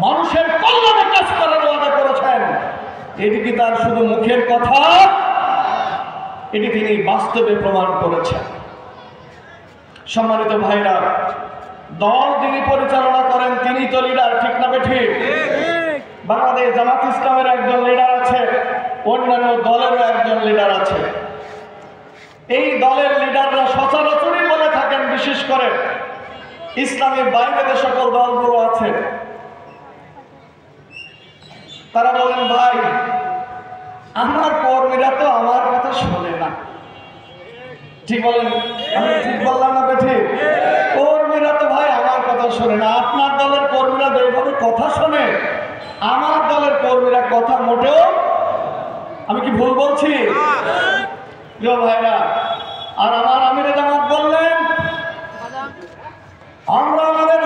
মানুষের কল্যাণে কাজ করার ওয়াদা করেছেন। এটি কি তার শুধু মুখের কথা? এটি তিনি বাস্তবে প্রমাণ করেছেন। সম্মানিত ভাইরা, দল যিনি পরিচালনা করেন তিনি তো লিডার, ঠিক না বেঠিক? বাংলাদেশ জামাত ইসলামের একজন লিডার আছে, অন্যান্য দলেরও একজন লিডার আছে। এই দলের লিডাররা সচরাচরই বলে থাকেন, বিশেষ করে ইসলামের বাইরে যে সকল দলগুলো আছে তারা বলেন, ভাই আমার কর্মীরা তো আমার কথা শোনে না। ঠিক বলেন? আমি ঠিক বললাম না বেঠিক? কর্মীরা তো ভাই আমার কথা শোনে না। আপনার দলের কর্মীরা যেভাবে কথা শোনে, আমার দলের কর্মীরা কথা মোটেও, আমি কি ভুল বলছি? ভাইরা, আর আমার আমিরে জামাত বললেন, আমরা আমাদের